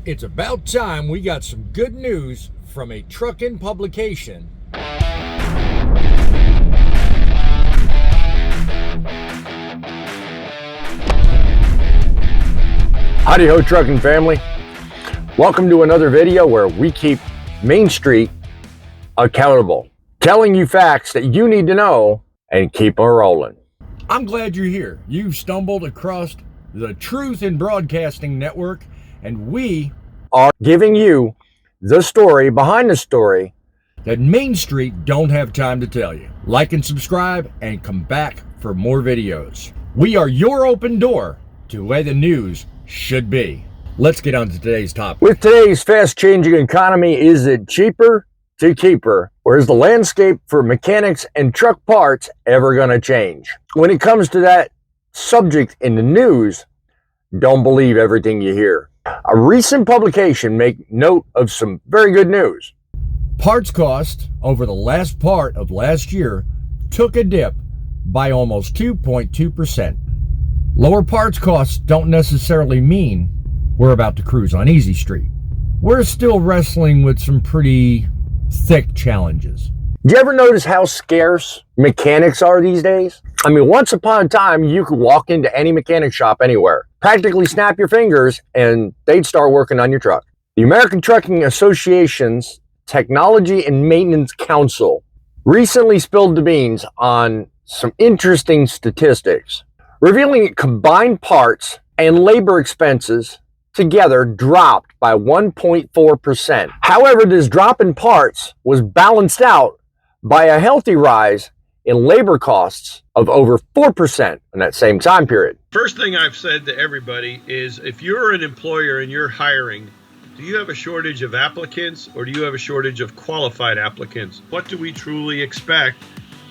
It's about time we got some good news from a Truckin publication. Howdy ho, Truckin family. Welcome to another video where we keep Main Street accountable, telling you facts that you need to know and keep them rolling. I'm glad you're here. You've stumbled across the Truth in Broadcasting Network, and we are giving you the story behind the story that Main Street don't have time to tell you. Like and subscribe and come back for more videos. We are your open door to the way the news should be. Let's get on to today's topic. With today's fast-changing economy, is it cheaper to keep her, or is the landscape for mechanics and truck parts ever going to change? When it comes to that subject in the news, don't believe everything you hear. A recent publication make note of some very good news. Parts cost over the last part of last year took a dip by almost 2.2%. Lower parts costs don't necessarily mean we're about to cruise on easy street. We're still wrestling with some pretty thick challenges. Do you ever notice how scarce mechanics are these days? I mean, once upon a time, you could walk into any mechanic shop anywhere, practically snap your fingers, and they'd start working on your truck. The American Trucking Association's Technology and Maintenance Council recently spilled the beans on some interesting statistics, revealing that combined parts and labor expenses together dropped by 1.4%. However, this drop in parts was balanced out by a healthy rise in labor costs of over 4% in that same time period. First thing I've said to everybody is, if you're an employer and you're hiring, do you have a shortage of applicants or do you have a shortage of qualified applicants? What do we truly expect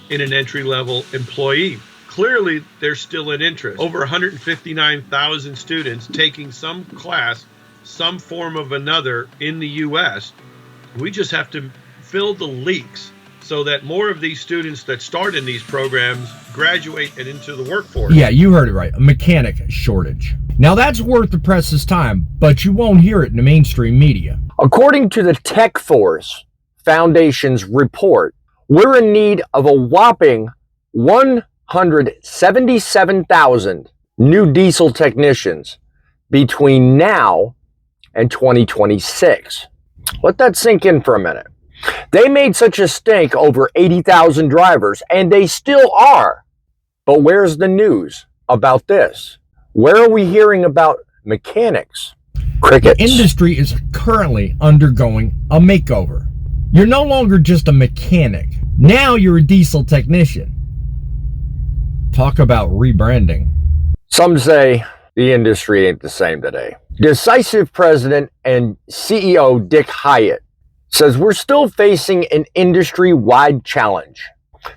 in an entry-level employee? Clearly, there's still an interest. Over 159,000 students taking some class, some form of another in the U.S. We just have to fill the leaks so that more of these students that start in these programs graduate and into the workforce. Yeah, you heard it right. A mechanic shortage. Now that's worth the press's time, but you won't hear it in the mainstream media. According to the Tech Force Foundation's report, we're in need of a whopping 177,000 new diesel technicians between now and 2026. Let that sink in for a minute. They made such a stink over 80,000 drivers, and they still are. But where's the news about this? Where are we hearing about mechanics? Crickets. The industry is currently undergoing a makeover. You're no longer just a mechanic. Now you're a diesel technician. Talk about rebranding. Some say the industry ain't the same today. Decisive President and CEO Dick Hyatt says we're still facing an industry-wide challenge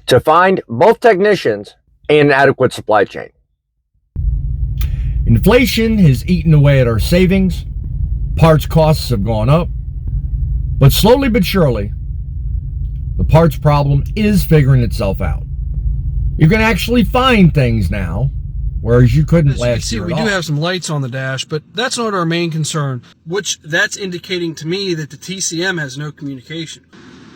to find both technicians and an adequate supply chain. Inflation has eaten away at our savings. Parts costs have gone up. But slowly but surely, the parts problem is figuring itself out. You can actually find things now, whereas you couldn't last year. We do have some lights on the dash, but that's not our main concern, which that's indicating to me that the TCM has no communication.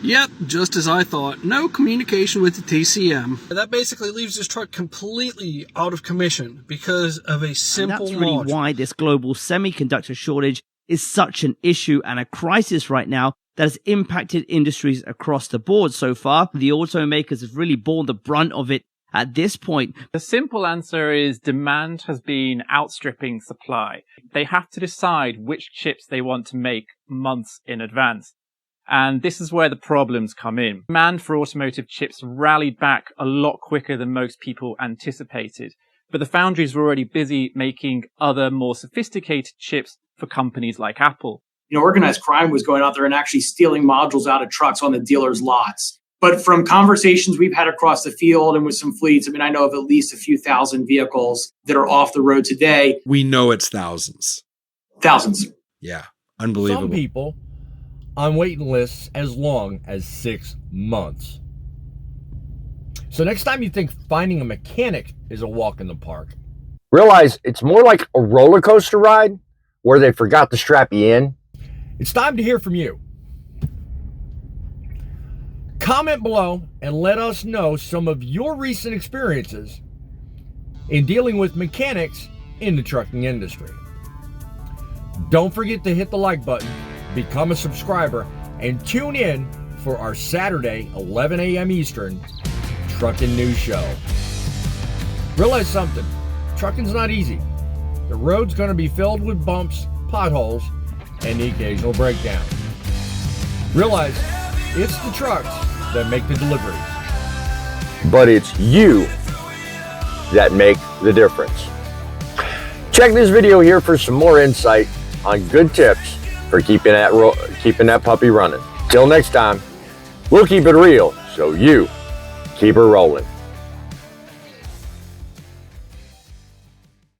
Yep, just as I thought, no communication with the TCM. That basically leaves this truck completely out of commission because of a simple And that's really why this global semiconductor shortage is such an issue and a crisis right now that has impacted industries across the board so far. The automakers have really borne the brunt of it at this point. The simple answer is demand has been outstripping supply. They have to decide which chips they want to make months in advance. And this is where the problems come in. Demand for automotive chips rallied back a lot quicker than most people anticipated. But the foundries were already busy making other more sophisticated chips for companies like Apple. You know, organized crime was going out there and actually stealing modules out of trucks on the dealers' lots. But from conversations we've had across the field and with some fleets, I mean, I know of at least a few thousand vehicles that are off the road today. We know it's thousands. Thousands. Yeah, unbelievable. Some people on waiting lists as long as 6 months. So next time you think finding a mechanic is a walk in the park, realize it's more like a roller coaster ride where they forgot to strap you in? It's time to hear from you. Comment below and let us know some of your recent experiences in dealing with mechanics in the trucking industry. Don't forget to hit the like button, become a subscriber, and tune in for our Saturday, 11 a.m. Eastern, Truckin' News Show. Realize something, trucking's not easy. The road's gonna be filled with bumps, potholes, and the occasional breakdown. Realize it's the trucks that make the deliveries. But it's you that make the difference. Check this video here for some more insight on good tips for keeping that puppy running. Till next time, we'll keep it real so you keep her rolling.